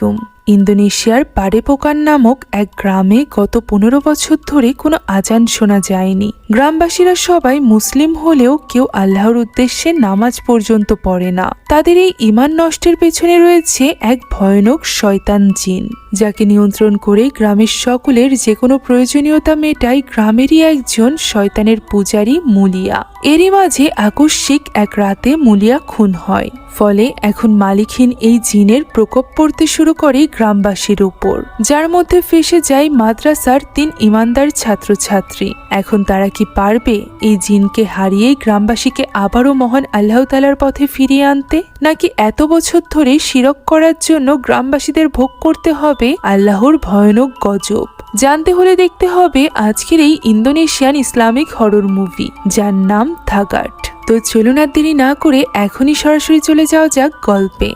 আলাইকুম। ইন্দোনেশিয়ার পাডেপোকান নামক এক গ্রামে গত 15 বছর ধরে কোনো আজান শোনা যায়নি। গ্রামবাসীরা সবাই মুসলিম হলেও কেউ আল্লাহর উদ্দেশ্যে নামাজ পর্যন্ত পড়ে না। তাদের এই ঈমান নষ্টের পেছনে রয়েছে এক ভয়ানক শয়তান জিন, যাকে নিয়ন্ত্রণ করে গ্রামের সকলের যে কোনো প্রয়োজনীয়তা মেটায় গ্রামেরই একজন শয়তানের পূজারী মুলিয়া। এরই মাঝে আকস্মিক এক রাতে মুলিয়া খুন হয়। ফলে এখন মালিকহীন এই জিনের প্রকোপ পড়তে শুরু করে গ্রামবাসীর উপর, যার মধ্যে ফেসে যায় মাদ্রাসার 3 ইমানদার ছাত্রছাত্রী। এখন তারা কি পারবে এই জিনকে হারিয়ে গ্রামবাসীকে আবারও মহান আল্লাহ তাআলার পথে ফিরিয়ে আনতে, নাকি এত বছর ধরে শিরক করার জন্য গ্রামবাসীদের ভোগ করতে হবে আল্লাহর ভয়ানক গজব? জানতে হলে দেখতে হবে আজকের এই ইন্দোনেশিয়ান ইসলামিক হরর মুভি, যার নাম থাগাট। তো চলুন আর দেরি না করে এখনই সরাসরি চলে যাওয়া যাক গল্পে।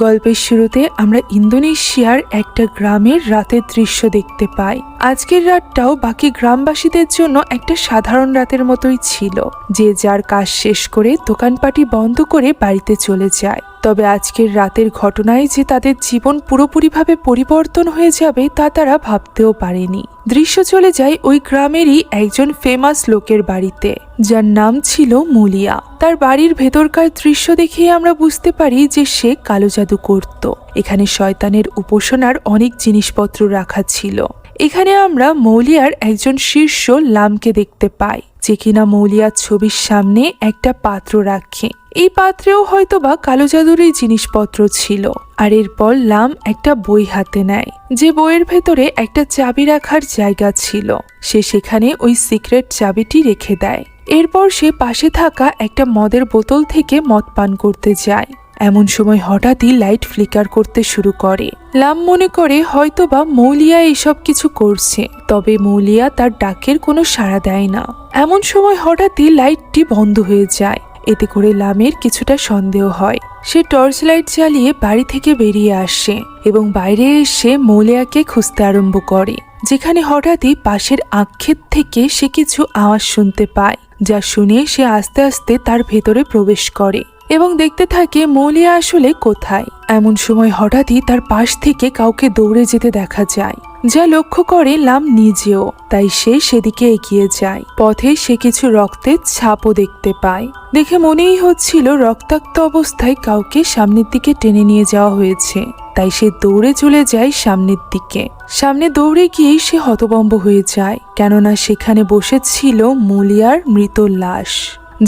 গল্পের শুরুতে আমরা ইন্দোনেশিয়ার একটা গ্রামের রাতের দৃশ্য দেখতে পাই। আজকের রাতটাও বাকি গ্রামবাসীদের জন্য একটা সাধারণ রাতের মতোই ছিল, যে যার কাজ শেষ করে দোকানপাটি বন্ধ করে বাড়িতে চলে যায়। তবে আজকের রাতের ঘটনায় যে তাদের জীবন পুরোপুরিভাবে পরিবর্তন হয়ে যাবে তা তারা ভাবতেও পারেনি। দৃশ্য চলে যায় ওই গ্রামেরই একজন ফেমাস লোকের বাড়িতে, যার নাম ছিল মুলিয়া। তার বাড়ির ভেতরকার দৃশ্য দেখেই আমরা বুঝতে পারি যে সে কালো জাদু করত। এখানে শয়তানের উপাসনার অনেক জিনিসপত্র রাখা ছিল। এখানে আমরা মৌলিয়ার একজন শীর্ষ লামকে দেখতে পাই, যে কিনা মৌলিয়ার ছবির সামনে একটা পাত্র রাখে। এই পাত্রেও হয়তোবা কালো জাদুরই জিনিসপত্র ছিল। আর এরপর লাম একটা বই হাতে নেয়, যে বইয়ের ভেতরে একটা চাবি রাখার জায়গা ছিল। সে সেখানে ওই সিক্রেট চাবিটি রেখে দেয়। এরপর সে পাশে থাকা একটা মদের বোতল থেকে মদ পান করতে যায়। এমন সময় হঠাৎই লাইট ফ্লিকার করতে শুরু করে। লাম মনে করে হয়তোবা মৌলিয়া এসব কিছু করছে, তবে মৌলিয়া তার ডাকের কোনো সাড়া দেয় না। এমন সময় হঠাৎই লাইটটি বন্ধ হয়ে যায়। এতে করে লামের কিছুটা সন্দেহ হয়। সে টর্চ লাইট জ্বালিয়ে বাড়ি থেকে বেরিয়ে আসে এবং বাইরে এসে মৌলিয়াকে খুঁজতে আরম্ভ করে, যেখানে হঠাৎই পাশের আক্ষেপ থেকে সে কিছু আওয়াজ শুনতে পায়, যা শুনে সে আস্তে আস্তে তার ভেতরে প্রবেশ করে এবং দেখতে থাকে মৌলিয়া আসলে কোথায়। এমন সময় হঠাৎই তার পাশ থেকে কাউকে দৌড়ে যেতে দেখা যায়, যা লক্ষ্য করে লাম নিজেও। তাই সে সেদিকে এগিয়ে যায়। পথে সে কিছু রক্তের ছাপও দেখতে পায়। দেখে মনেই হচ্ছিল রক্তাক্ত অবস্থায় কাউকে সামনের দিকে টেনে নিয়ে যাওয়া হয়েছে। তাই সে দৌড়ে চলে যায় সামনের দিকে। সামনে দৌড়ে গিয়েই সে হতভম্ব হয়ে যায়, কেননা সেখানে বসেছিল মুলিয়ার মৃত লাশ,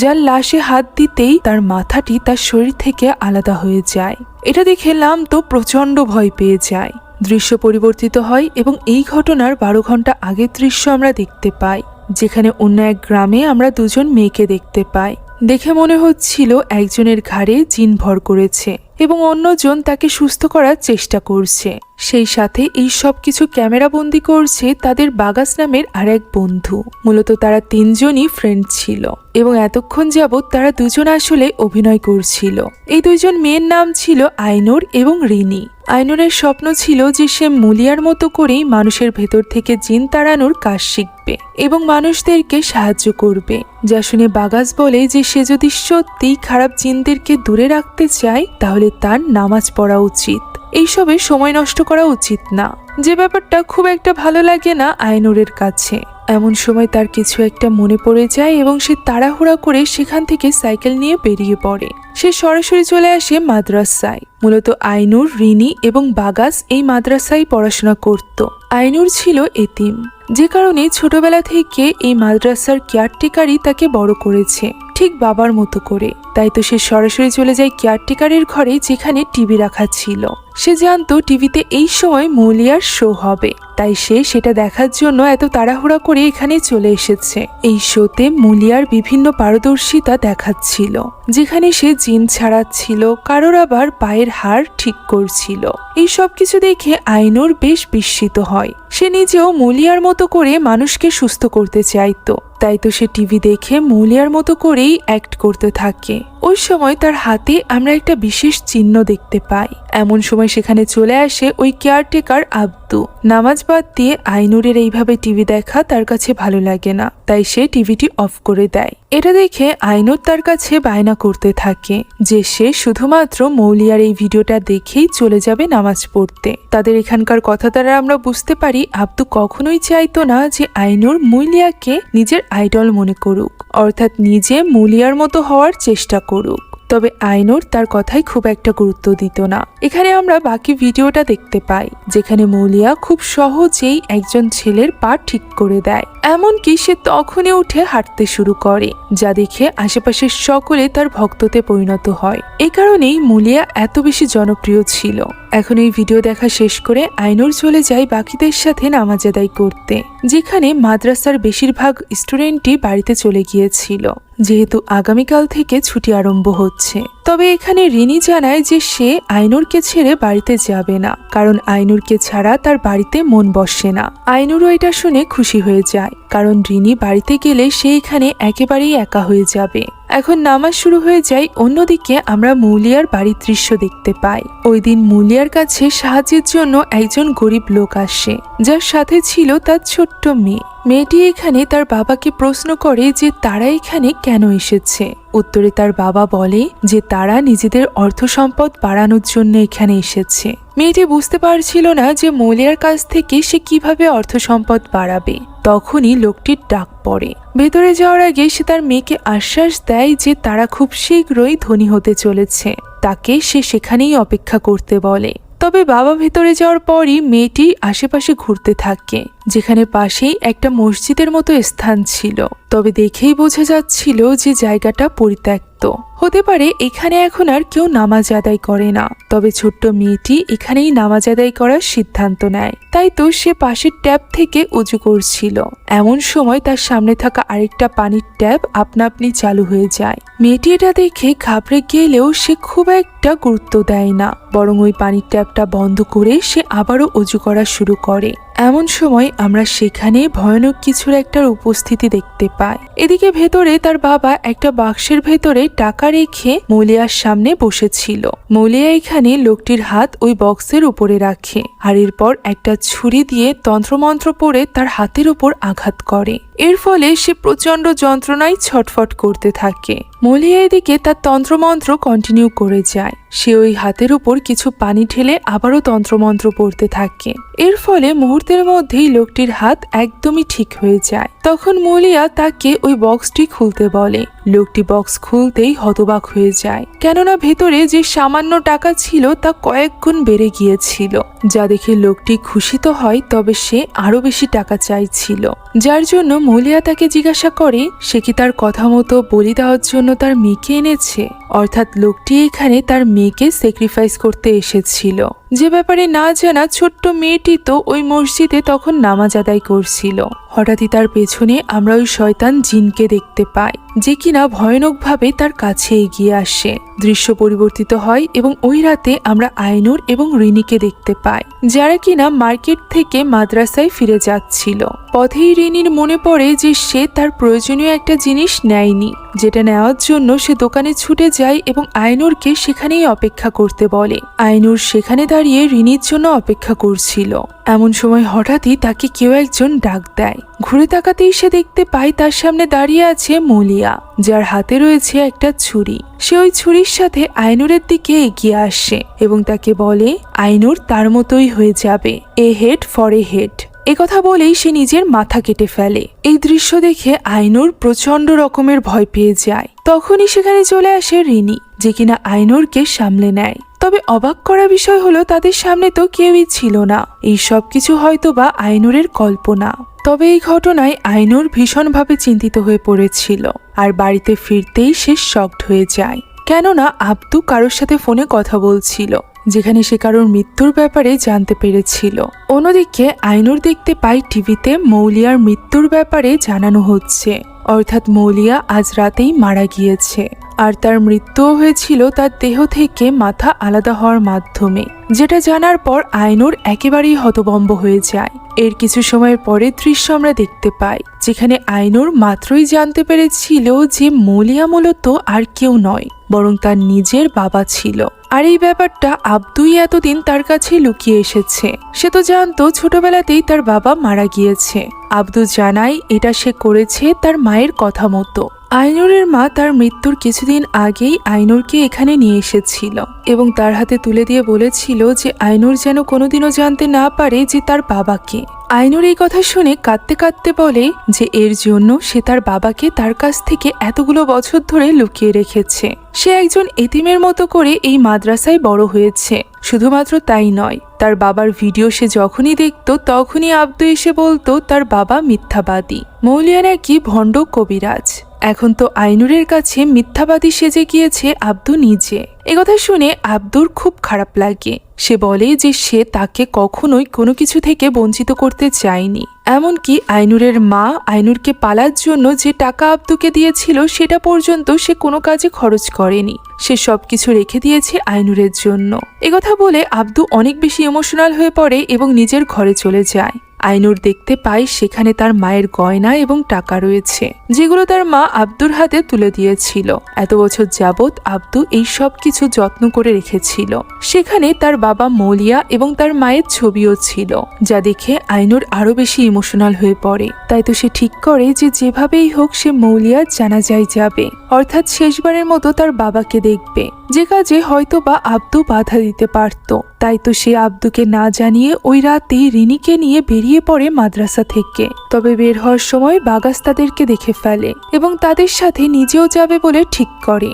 যার লাশে হাত দিতেই তার মাথাটি তার শরীর থেকে আলাদা হয়ে যায়। এটা দেখে লাম তো প্রচন্ড ভয় পেয়ে যায়। দৃশ্য পরিবর্তিত হয় এবং এই ঘটনার 12 ঘন্টা আগের দৃশ্য আমরা দেখতে পাই, যেখানে অন্য এক গ্রামে আমরা 2জন মেয়েকে দেখতে পাই। দেখে মনে হচ্ছিল একজনের ঘাড়ে জিন ভর করেছে এবং অন্যজন তাকে সুস্থ করার চেষ্টা করছে। সেই সাথে এই সব কিছু ক্যামেরা বন্দি করছে তাদের বাগাস নামের আর এক বন্ধু। মূলত তারা 3 জনই ফ্রেন্ড ছিল এবং এতক্ষণ যাবৎ তারা 2জন আসলে অভিনয় করছিল। এই 2জন মেয়ের নাম ছিল আইনুর এবং রিনি। আইনুরের স্বপ্ন ছিল যে সে মুলিয়ার মতো করেই মানুষের ভেতর থেকে জিন তাড়ানোর কাজ শিখবে এবং মানুষদেরকে সাহায্য করবে, যা শুনে বাগাস বলে যে সে যদি সত্যিই খারাপ জিনদেরকে দূরে রাখতে চায় তাহলে তার নামাজ পড়া উচিত, এইসবে সময় নষ্ট করা উচিত না, যে ব্যাপারটা খুব একটা ভালো লাগে না আইনুরের কাছে। এমন সময় তার কিছু একটা মনে পড়ে যায় এবং সে তাড়াহুড়া করে সেখান থেকে সাইকেল নিয়ে বেরিয়ে পড়ে। সে সরাসরি চলে আসে মাদ্রাসায়। মূলত আইনুর, রিনি এবং বাগাস এই মাদ্রাসায় পড়াশোনা করত। আইনুর ছিল এতিম, যে কারণে ছোটবেলা থেকে এই মাদ্রাসার কেয়ারটেকারই তাকে বড় করেছে, ঠিক বাবার মতো করে। তাই তো সে সরাসরি চলে যায় কেয়ারটেকারের ঘরে, যেখানে টিভি রাখা ছিল। সে জানতো টিভিতে এই সময় মৌলিয়ার শো হবে, তাই সে সেটা দেখার জন্য এত তাড়াহুড়া করে এখানে চলে এসেছে। এই শোতে মৌলিয়ার বিভিন্ন পারদর্শিতা দেখাচ্ছিল, যেখানে সে জিন ছাড়াচ্ছিল, কারোর আবার পায়ের হাড় ঠিক করছিল। এই সব কিছু দেখে আইনুর বেশ বিস্মিত হয়। সে নিজেও মৌলিয়ার মতো করে মানুষকে সুস্থ করতে চাইতো। তাই তো সে টিভি দেখে মৌলিয়ার মতো করেই অ্যাক্ট করতে থাকে ওই সময় তার হাতে আমরা একটা বিশেষ চিহ্ন দেখতে পাই। এমন সময় সেখানে চলে আসে ওই কেয়ারটেকার আব্দু। নামাজ বাদ দিয়ে আইনুরের এইভাবে টিভি দেখা তার কাছে ভালো লাগে না, তাই সে টিভিটি অফ করে দেয়। এটা দেখে আইনুর তার কাছে বায়না করতে থাকে যে সে শুধুমাত্র মৌলিয়ার এই ভিডিওটা দেখেই চলে যাবে নামাজ পড়তে। তাদের এখানকার কথা দ্বারা আমরা বুঝতে পারি আব্দু কখনোই চাইতো না যে আইনুর মৌলিয়াকে নিজের আইডল মনে করুক, অর্থাৎ নিজে মৌলিয়ার মতো হওয়ার চেষ্টা করুক। তবে আইনুর তার কথাই খুব একটা গুরুত্ব দিত না। এখানে আমরা বাকি ভিডিওটা দেখতে পাই যেখানে মৌলিয়া খুব সহজেই একজন ছেলের পা ঠিক করে দেয়, এমনকি সে তখনই উঠে হাঁটতে শুরু করে, যা দেখে আশেপাশের সকলে তার ভক্ততে পরিণত হয়। এই কারণেই মৌলিয়া এত বেশি জনপ্রিয় ছিল। এখন এই ভিডিও দেখা শেষ করে আইনুর চলে যায় বাকিদের সাথে নামাজ আদায় করতে, যেখানে মাদ্রাসার বেশিরভাগ স্টুডেন্টই বাড়িতে চলে গিয়েছিল, যেহেতু আগামীকাল থেকে ছুটি আরম্ভ হচ্ছে। তবে এখানে রিনি জানায় যে সে আইনুরকে ছেড়ে বাড়িতে যাবে না, কারণ আইনুরকে ছাড়া তার বাড়িতে মন বসে না। আইনুরও এটা শুনে খুশি হয়ে যায়, কারণ রিনি বাড়িতে গেলে সে এখানে একেবারেই একা হয়ে যাবে। এখন নামাজ শুরু হয়ে যায়। অন্যদিকে আমরা মৌলিয়ার বাড়ির দৃশ্য দেখতে পাই। ওই দিন মৌলিয়ার কাছে সাহায্যের জন্য একজন গরিব লোক আসে, যার সাথে ছিল তার ছোট্ট মেয়ে। মেয়েটি এখানে তার বাবাকে প্রশ্ন করে যে তারা এখানে কেন এসেছে। উত্তরে তার বাবা বলে যে তারা নিজেদের অর্থ সম্পদ বাড়ানোর জন্য এখানে এসেছে। মেয়েটি বুঝতে পারছিল না যে মৌলিয়ার কাছ থেকে সে কিভাবে অর্থ সম্পদ বাড়াবে। তখনই লোকটির ডাক পড়ে। ভেতরে যাওয়ার আগে সে তার মেয়েকে আশ্বাস দেয় যে তারা খুব শীঘ্রই ধনী হতে চলেছে, তাকে সে সেখানেই অপেক্ষা করতে বলে। তবে বাবা ভেতরে যাওয়ার পরই মেয়েটি আশেপাশে ঘুরতে থাকে, যেখানে পাশেই একটা মসজিদের মতো স্থান ছিল। তবে দেখেই বোঝা যাচ্ছিল যে জায়গাটা পরিত্যক্ত। হতে পারে এখানে এখন আর কেউ নামাজ আদায় করে না। তবে ছোট্ট মেয়েটি এখানেই নামাজ আদায় করার সিদ্ধান্ত নেয়। তাই তো সে পাশের ট্যাপ থেকে উজু করছিল। এমন সময় তার সামনে থাকা আরেকটা পানির ট্যাপ আপনা আপনি চালু হয়ে যায়। মেয়েটি এটা দেখে ঘাবড়ে গেলেও সে খুব একটা গুরুত্ব দেয় না, বরং ওই পানির ট্যাপটা বন্ধ করে সে আবারও উজু করা শুরু করে। এমন সময় আমরা সেখানে ভয়ানক কিছুর একটার উপস্থিতি দেখতে পাই। এদিকে ভেতরে তার বাবা একটা বাক্সের ভেতরে টাকা রেখে মৌলিয়ার সামনে বসেছিল। মৌলিয়া এখানে লোকটির হাত ওই বক্সের উপরে রাখে, আর এরপর একটা ছুরি দিয়ে তন্ত্রমন্ত্র পড়ে তার হাতের উপর আঘাত করে। এর ফলে সে প্রচন্ড যন্ত্রণায় ছটফট করতে থাকে। মৌলিয়া এদিকে তার তন্ত্রমন্ত্র কন্টিনিউ করে যায়। সে ওই হাতের উপর কিছু পানি ঢেলে আবারও তন্ত্রমন্ত্র পড়তে থাকে। এর ফলে মুহূর্তের মধ্যেই লোকটির হাত একদমই ঠিক হয়ে যায়। তখন মৌলিয়া তাকে ওই বক্সটি খুলতে বলে। লোকটি বক্স খুলতেই হতবাক হয়ে যায়, কেননা ভেতরে যে সামান্য টাকা ছিল তা কয়েক গুণ বেড়ে গিয়েছিল। যা দেখে লোকটি খুশি তো হয়, তবে সে আরো বেশি টাকা চাইছিল। যার জন্য মৌলিয়া তাকে জিজ্ঞাসা করে সে কি তার কথা মতো বলি দেওয়ার জন্য তার মেয়েকে এনেছে, অর্থাৎ লোকটি এখানে তার মেয়েকে স্যাক্রিফাইস করতে এসেছিল। যে ব্যাপারে না জানা ছোট্ট মেয়েটি তো ওই মসজিদে তখন নামাজ আদায় করছিল। হঠাৎই তার পেছনে আমরা ওই শয়তান জিনকে দেখতে পাই, যে কিনা ভয়ানকভাবে তার কাছে এগিয়ে আসে। দৃশ্য পরিবর্তিত হয় এবং ওই রাতে আমরা আইনুর এবং রিনিকে দেখতে পাই, যারা কিনা মার্কেট থেকে মাদ্রাসায় ফিরে যাচ্ছিল। পথেই রিনির মনে পড়ে যে সে তার প্রয়োজনীয় একটা জিনিস নেয়নি, যেটা নেওয়ার জন্য সে দোকানে ছুটে যায় এবং আইনুরকে সেখানেই অপেক্ষা করতে বলে। আইনুর সেখানে দাঁড়িয়ে রিনির জন্য অপেক্ষা করছিল। এমন সময় হঠাৎই তাকে কেউ একজন ডাক দেয়। ঘুরে তাকাতেই সে দেখতে পায় তার সামনে দাঁড়িয়ে আছে মৌলিয়া, যার হাতে রয়েছে একটা ছুরি। সে ওই ছুরির সাথে আইনুরের দিকে এগিয়ে আসে এবং তাকে বলে আইনুর তার মতোই হয়ে যাবে, এ হেড ফর এ হেড। একথা বলেই সে নিজের মাথা কেটে ফেলে। এই দৃশ্য দেখে আইনুর প্রচন্ড রকমের ভয় পেয়ে যায়। তখনই সেখানে চলে আসে রিনি, যে কিনা আইনুরকে সামলে নেয়। তবে অবাক করা বিষয় হলো তাদের সামনে তো কেউই ছিল না। এই সব কিছু হয়তোবা আইনুরের কল্পনা। তবে এই ঘটনায় আইনুর ভীষণভাবে চিন্তিত হয়ে পড়েছিল, আর বাড়িতে ফিরতেই সে শকড হয়ে যায়, কেননা আব্দু কারোর সাথে ফোনে কথা বলছিল, যেখানে সে কারোর মৃত্যুর ব্যাপারে জানতে পেরেছিল। অন্যদিকে আইনুর দেখতে পাই টিভিতে মৌলিয়ার মৃত্যুর ব্যাপারে জানানো হচ্ছে, অর্থাৎ মৌলিয়া আজ রাতেই মারা গিয়েছে। আর তার মৃত্যুও হয়েছিল তার দেহ থেকে মাথা আলাদা হওয়ার মাধ্যমে, যেটা জানার পর আইনুর একেবারেই হতভম্ব হয়ে যায়। এর কিছু সময়ের পরে দৃশ্য আমরা দেখতে পাই, যেখানে আইনুর মাত্রই জানতে পেরেছিল যে মৌলিয়া মূলত আর কেউ নয়, বরং তার নিজের বাবা ছিল। আর এই ব্যাপারটা আব্দুই এতদিন তার কাছে লুকিয়ে এসেছে। সে তো জানতো ছোটবেলাতেই তার বাবা মারা গিয়েছে। আব্দু জানায় এটা সে করেছে তার মায়ের কথা মতো। আইনুরের মা তার মৃত্যুর কিছুদিন আগেই আইনুরকে এখানে নিয়ে এসেছিল এবং তার হাতে তুলে দিয়ে বলেছিল যে আইনুর যেন কোনোদিনও জানতে না পারে যে তার বাবাকে। আইনুর এই কথা শুনে কাঁদতে কাঁদতে বলে যে এর জন্য সে তার বাবাকে তার কাছ থেকে এতগুলো বছর ধরে লুকিয়ে রেখেছে। সে একজন এতিমের মতো করে এই মাদ্রাসায় বড় হয়েছে। শুধুমাত্র তাই নয়, তার বাবার ভিডিও সে যখনই দেখত তখনই আব্দু এসে বলতো তার বাবা মিথ্যাবাদী, মৌলিয়া নাকি ভণ্ড কবিরাজ। এখন তো আইনুরের কাছে মিথ্যাবাদী সেজে গিয়েছে আব্দু নিজে। একথা শুনে আব্দুর খুব খারাপ লাগে। সে বলে যে সে তাকে কখনোই কোনো কিছু থেকে বঞ্চিত করতে চায়নি। এমনকি আইনুরের মা আইনুরকে পালার জন্য যে টাকা আব্দুকে দিয়েছিল সেটা পর্যন্ত সে কোনো কাজে খরচ করেনি। সে সবকিছু রেখে দিয়েছে আইনুরের জন্য। একথা বলে আব্দু অনেক বেশি ইমোশনাল হয়ে পড়ে এবং নিজের ঘরে চলে যায়। আইনুর দেখতে পায় সেখানে তার মায়ের গয়না এবং টাকা রয়েছে, যেগুলো তার মা আব্দুর হাতে তুলে দিয়েছিল। এত বছর যাবৎ আব্দু এই সব কিছু যত্ন করে রেখেছিল। সেখানে তার বাবা মৌলিয়া এবং তার মায়ের ছবিও ছিল, যা দেখে আইনুর আরো বেশি ইমোশনাল হয়ে পড়ে। তাই তো সে ঠিক করে যে যেভাবেই হোক সে মৌলিয়ার জানাজায় যাবে, অর্থাৎ শেষবারের মতো তার বাবাকে দেখবে, যে কাজে হয়তো বা আব্দু বাধা দিতে পারত। তাই তো সে আব্দুকে না জানিয়ে ওই রাতেই রিনিকে নিয়ে বেরিয়ে পড়ে মাদ্রাসা থেকে। তবে বের হওয়ার সময় বাগাস তাদেরকে দেখে ফেলে এবং তাদের সাথে নিজেও যাবে বলে ঠিক করে।